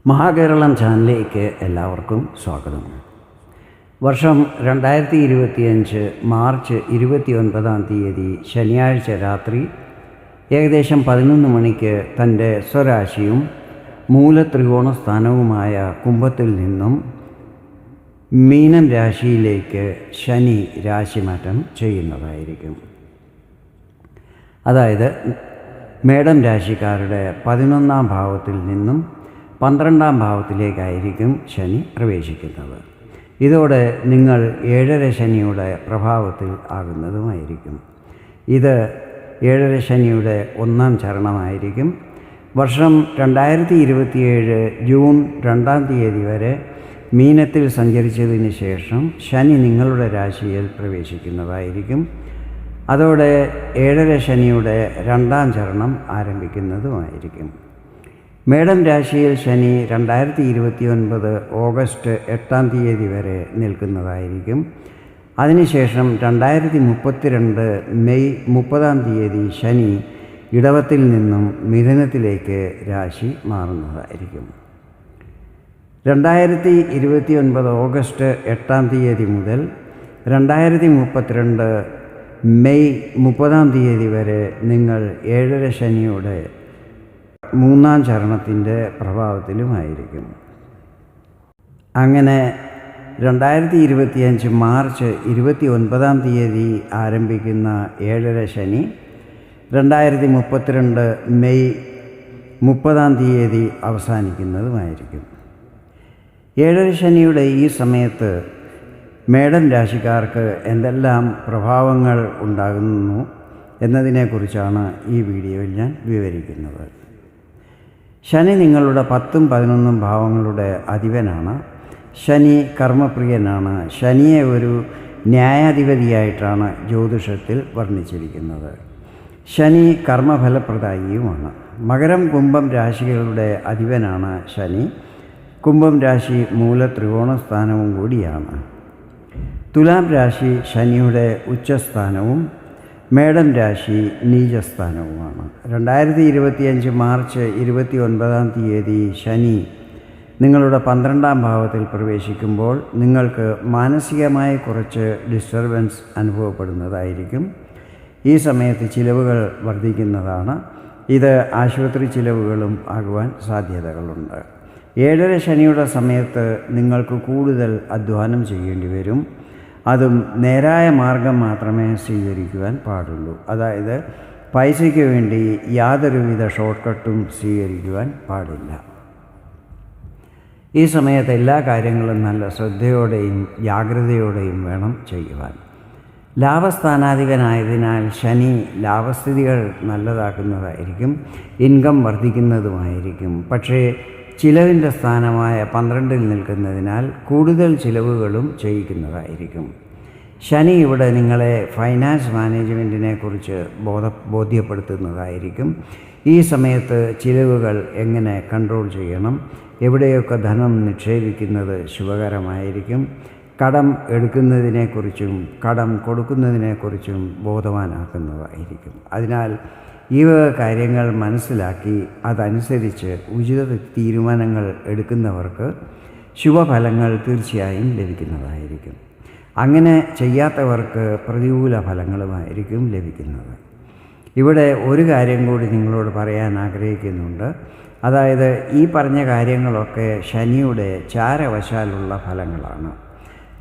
മഹാകേരളം ചാനലിലേക്ക് എല്ലാവർക്കും സ്വാഗതം. വർഷം 2025 മാർച്ച് 29 ശനിയാഴ്ച രാത്രി ഏകദേശം 11 മണിക്ക് തൻ്റെ സ്വരാശിയും മൂലത്രികോണ സ്ഥാനവുമായ കുംഭത്തിൽ നിന്നും മീനം രാശിയിലേക്ക് ശനി രാശിമാറ്റം ചെയ്യുന്നതായിരിക്കും. അതായത് മേടം രാശിക്കാരുടെ 11ാം ഭാവത്തിൽ നിന്നും 12ാം ഭാവത്തിലേക്കായിരിക്കും ശനി പ്രവേശിക്കുന്നത്. ഇതോടെ നിങ്ങൾ 7.5 ശനിയുടെ പ്രഭാവത്തിൽ ആകുന്നതുമായിരിക്കും. ഇത് 7.5 ശനിയുടെ 1ാം ചരണമായിരിക്കും. വർഷം 2027 ജൂൺ 2 വരെ മീനത്തിൽ സഞ്ചരിച്ചതിന് ശേഷം ശനി നിങ്ങളുടെ രാശിയിൽ പ്രവേശിക്കുന്നതായിരിക്കും. അതോടെ 7.5 ശനിയുടെ 2ാം ചരണം ആരംഭിക്കുന്നതുമായിരിക്കും. മേടം രാശിയിൽ ശനി 2029 ഓഗസ്റ്റ് 8 വരെ നിൽക്കുന്നതായിരിക്കും. അതിനുശേഷം 2032 മെയ് 30 ശനി ഇടവത്തിൽ നിന്നും മിഥുനത്തിലേക്ക് രാശി മാറുന്നതായിരിക്കും. 2029 ഓഗസ്റ്റ് 8 മുതൽ 2032 മെയ് 30 വരെ നിങ്ങൾ 7.5 ശനിയുടെ 3ാം ചരണത്തിൻ്റെ പ്രഭാവത്തിലുമായിരിക്കും. അങ്ങനെ 2025 മാർച്ച് 29 ആരംഭിക്കുന്ന 7.5 ശനി 2032 മെയ് 30 അവസാനിക്കുന്നതുമായിരിക്കും. 7.5 ശനിയുടെ ഈ സമയത്ത് മേടം രാശിക്കാർക്ക് എന്തെല്ലാം പ്രഭാവങ്ങൾ ഉണ്ടാകുന്നു എന്നതിനെക്കുറിച്ചാണ് ഈ വീഡിയോയിൽ ഞാൻ വിവരിക്കുന്നത്. ശനി നിങ്ങളുടെ 10ഉം 11ഉം ഭാവങ്ങളുടെ അധിപനാണ്. ശനി കർമ്മപ്രിയനാണ്. ശനിയെ ഒരു ന്യായാധിപതിയായിട്ടാണ് ജ്യോതിഷത്തിൽ വർണ്ണിച്ചിരിക്കുന്നത്. ശനി കർമ്മഫലപ്രദായിയുമാണ്. മകരം കുംഭം രാശികളുടെ അധിപനാണ് ശനി. കുംഭം രാശി മൂലത്രികോണ സ്ഥാനവും കൂടിയാണ്. തുലാം രാശി ശനിയുടെ ഉച്ചസ്ഥാനവും മേടം രാശി നീചസ്ഥാനവുമാണ്. 2025 മാർച്ച് 29 ശനി നിങ്ങളുടെ 12ാം ഭാവത്തിൽ പ്രവേശിക്കുമ്പോൾ നിങ്ങൾക്ക് മാനസികമായി കുറച്ച് ഡിസ്റ്റർബൻസ് അനുഭവപ്പെടുന്നതായിരിക്കും. ഈ സമയത്ത് ചിലവുകൾ വർദ്ധിക്കുന്നതാണ്. ഇത് ആശുപത്രി ചിലവുകളും ആകുവാൻ സാധ്യതകളുണ്ട്. 7.5 ശനിയുടെ സമയത്ത് നിങ്ങൾക്ക് കൂടുതൽ അധ്വാനം ചെയ്യേണ്ടി വരും. അതും നേരായ മാർഗം മാത്രമേ സ്വീകരിക്കുവാൻ പാടുള്ളൂ. അതായത് പൈസയ്ക്ക് വേണ്ടി യാതൊരുവിധ ഷോർട്ട് കട്ടും സ്വീകരിക്കുവാൻ പാടില്ല. ഈ സമയത്ത് എല്ലാ കാര്യങ്ങളും നല്ല ശ്രദ്ധയോടെയും ജാഗ്രതയോടെയും വേണം ചെയ്യുവാൻ. ലാഭസ്ഥാനാധിപനായതിനാൽ ശനി ലാഭസ്ഥിതികൾ നല്ലതാക്കുന്നതായിരിക്കും. ഇൻകം വർദ്ധിക്കുന്നതുമായിരിക്കും. പക്ഷേ ചിലവിൻ്റെ സ്ഥാനമായ 12ൽ നിൽക്കുന്നതിനാൽ കൂടുതൽ ചിലവുകളും ചെയ്യിക്കുന്നതായിരിക്കും. ശനി ഇവിടെ നിങ്ങളെ ഫൈനാൻസ് മാനേജ്മെൻറ്റിനെ കുറിച്ച് ബോധ്യപ്പെടുത്തുന്നതായിരിക്കും. ഈ സമയത്ത് ചിലവുകൾ എങ്ങനെ കൺട്രോൾ ചെയ്യണം, എവിടെയൊക്കെ ധനം നിക്ഷേപിക്കുന്നത് ശുഭകരമായിരിക്കും. കടം എടുക്കുന്നതിനെക്കുറിച്ചും കടം കൊടുക്കുന്നതിനെക്കുറിച്ചും ബോധവാനാക്കുന്നതായിരിക്കും. അതിനാൽ ഈ കാര്യങ്ങൾ മനസ്സിലാക്കി അതനുസരിച്ച് ഉചിത തീരുമാനങ്ങൾ എടുക്കുന്നവർക്ക് ശുഭഫലങ്ങൾ തീർച്ചയായും ലഭിക്കുന്നതായിരിക്കും. അങ്ങനെ ചെയ്യാത്തവർക്ക് പ്രതികൂല ഫലങ്ങളുമായിരിക്കും ലഭിക്കുന്നത്. ഇവിടെ ഒരു കാര്യം കൂടി നിങ്ങളോട് പറയാൻ ആഗ്രഹിക്കുന്നുണ്ട്. അതായത് ഈ പറഞ്ഞ കാര്യങ്ങളൊക്കെ ശനിയുടെ ചാരവശാലുള്ള ഫലങ്ങളാണ്.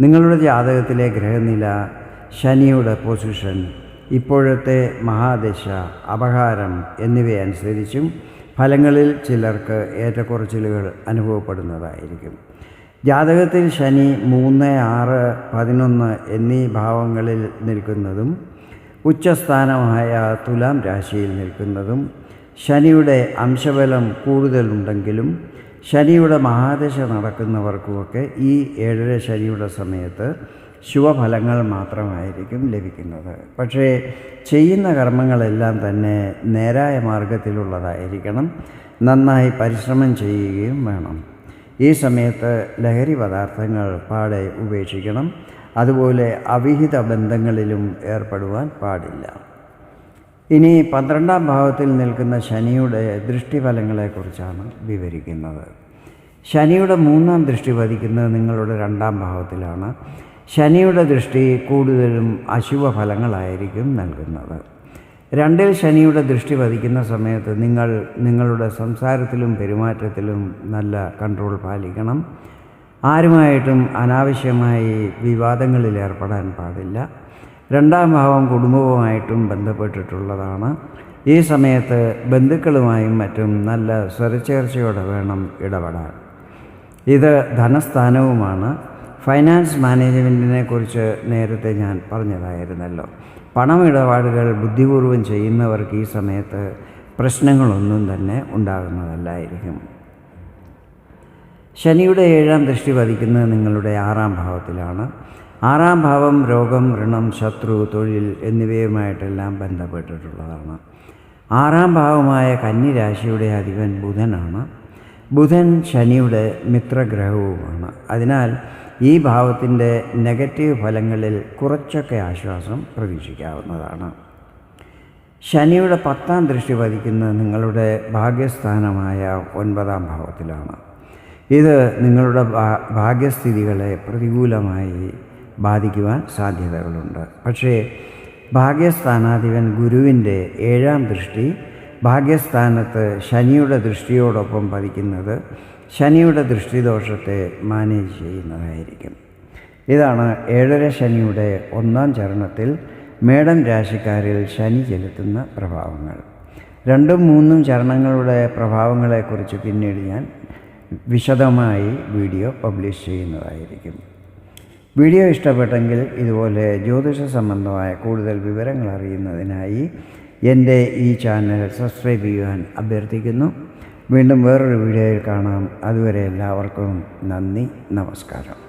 നിങ്ങളുടെ ജാതകത്തിലെ ഗ്രഹനില, ശനിയുടെ പൊസിഷൻ, ഇപ്പോഴത്തെ മഹാദശ, അപഹാരം എന്നിവയനുസരിച്ചും ഫലങ്ങളിൽ ചിലർക്ക് ഏറ്റക്കുറച്ചിലുകൾ അനുഭവപ്പെടുന്നതായിരിക്കും. ജാതകത്തിൽ ശനി 3, 6, 11 എന്നീ ഭാവങ്ങളിൽ നിൽക്കുന്നതും ഉച്ചസ്ഥാനമായ തുലാം രാശിയിൽ നിൽക്കുന്നതും ശനിയുടെ അംശബലം കൂടുതലുണ്ടെങ്കിലും ശനിയുടെ മഹാദശ നടക്കുന്നവർക്കുമൊക്കെ ഈ 7.5 ശനിയുടെ സമയത്ത് ശുഭഫലങ്ങൾ മാത്രമായിരിക്കും ലഭിക്കുന്നത്. പക്ഷേ ചെയ്യുന്ന കർമ്മങ്ങളെല്ലാം തന്നെ നേരായ മാർഗത്തിലുള്ളതായിരിക്കണം. നന്നായി പരിശ്രമം ചെയ്യുകയും വേണം. ഈ സമയത്ത് ലഹരി പദാർത്ഥങ്ങൾ പാടെ ഉപേക്ഷിക്കണം. അതുപോലെ അവിഹിത ബന്ധങ്ങളിലും ഏർപ്പെടുവാൻ പാടില്ല. ഇനി 12ാം ഭാവത്തിൽ നിൽക്കുന്ന ശനിയുടെ ദൃഷ്ടിഫലങ്ങളെക്കുറിച്ചാണ് വിവരിക്കുന്നത്. ശനിയുടെ 3-ാം ദൃഷ്ടി പതിക്കുന്നത് നിങ്ങളുടെ 2-ാം ഭാവത്തിലാണ്. ശനിയുടെ ദൃഷ്ടി കൂടുതലും അശുഭ ഫലങ്ങളായിരിക്കും നൽകുന്നത്. 2-ൽ ശനിയുടെ ദൃഷ്ടി പതിക്കുന്ന സമയത്ത് നിങ്ങളുടെ സംസാരത്തിലും പെരുമാറ്റത്തിലും നല്ല കൺട്രോൾ പാലിക്കണം. ആരുമായിട്ടും അനാവശ്യമായി വിവാദങ്ങളിൽ ഏർപ്പെടാൻ പാടില്ല. 2-ാം ഭാവം കുടുംബവുമായിട്ടും ബന്ധപ്പെട്ടിട്ടുള്ളതാണ്. ഈ സമയത്ത് ബന്ധുക്കളുമായും മറ്റും നല്ല സ്വരച്ചേർച്ചയോടെ വേണം ഇടപെടാൻ. ഇത് ധനസ്ഥാനവുമാണ്. ഫൈനാൻസ് മാനേജ്മെൻറ്റിനെ കുറിച്ച് നേരത്തെ ഞാൻ പറഞ്ഞതായിരുന്നല്ലോ. പണമിടപാടുകൾ ബുദ്ധിപൂർവ്വം ചെയ്യുന്നവർക്ക് ഈ സമയത്ത് പ്രശ്നങ്ങളൊന്നും തന്നെ ഉണ്ടാകുന്നതല്ലായിരിക്കും. ശനിയുടെ 7-ാം ദൃഷ്ടി പതിക്കുന്നത് നിങ്ങളുടെ 6-ാം ഭാവത്തിലാണ്. 6-ാം ഭാവം രോഗം, ഋണം, ശത്രു, തൊഴിൽ എന്നിവയുമായിട്ടെല്ലാം ബന്ധപ്പെട്ടിട്ടുള്ളതാണ്. 6-ാം ഭാവമായ കന്നി രാശിയുടെ അധിപൻ ബുധനാണ്. ബുധൻ ശനിയുടെ മിത്രഗ്രഹവുമാണ്. അതിനാൽ ഈ ഭാവത്തിൻ്റെ നെഗറ്റീവ് ഫലങ്ങളിൽ കുറച്ചൊക്കെ ആശ്വാസം പ്രതീക്ഷിക്കാവുന്നതാണ്. ശനിയുടെ 10-ാം ദൃഷ്ടി പതിക്കുന്നത് നിങ്ങളുടെ ഭാഗ്യസ്ഥാനമായ 9-ാം ഭാവത്തിലാണ്. ഇത് നിങ്ങളുടെ ഭാഗ്യസ്ഥിതികളെ പ്രതികൂലമായി ബാധിക്കുവാൻ സാധ്യതകളുണ്ട്. പക്ഷേ ഭാഗ്യസ്ഥാനാധിപൻ ഗുരുവിൻ്റെ 7-ാം ദൃഷ്ടി ഭാഗ്യസ്ഥാനത്ത് ശനിയുടെ ദൃഷ്ടിയോടൊപ്പം പതിക്കുന്നത് ശനിയുടെ ദൃഷ്ടിദോഷത്തെ മാനേജ് ചെയ്യുന്നതായിരിക്കും. ഇതാണ് 7-ര ശനിയുടെ 1-ാം ചരണത്തിൽ മേടം രാശിക്കാരിൽ ശനി ചെലുത്തുന്ന പ്രഭാവങ്ങൾ. 2ഉം 3ഉം ചരണങ്ങളുടെ പ്രഭാവങ്ങളെക്കുറിച്ച് പിന്നീട് ഞാൻ വിശദമായി വീഡിയോ പബ്ലിഷ് ചെയ്യുന്നതായിരിക്കും. വീഡിയോ ഇഷ്ടപ്പെട്ടെങ്കിൽ ഇതുപോലെ ജ്യോതിഷ സംബന്ധമായ കൂടുതൽ വിവരങ്ങൾ അറിയുന്നതിനായി എൻ്റെ ഈ ചാനൽ സബ്സ്ക്രൈബ് ചെയ്യുവാൻ അഭ്യർത്ഥിക്കുന്നു. വീണ്ടും വേറൊരു വീഡിയോയിൽ കാണാം. അതുവരെ എല്ലാവർക്കും നന്ദി, നമസ്കാരം.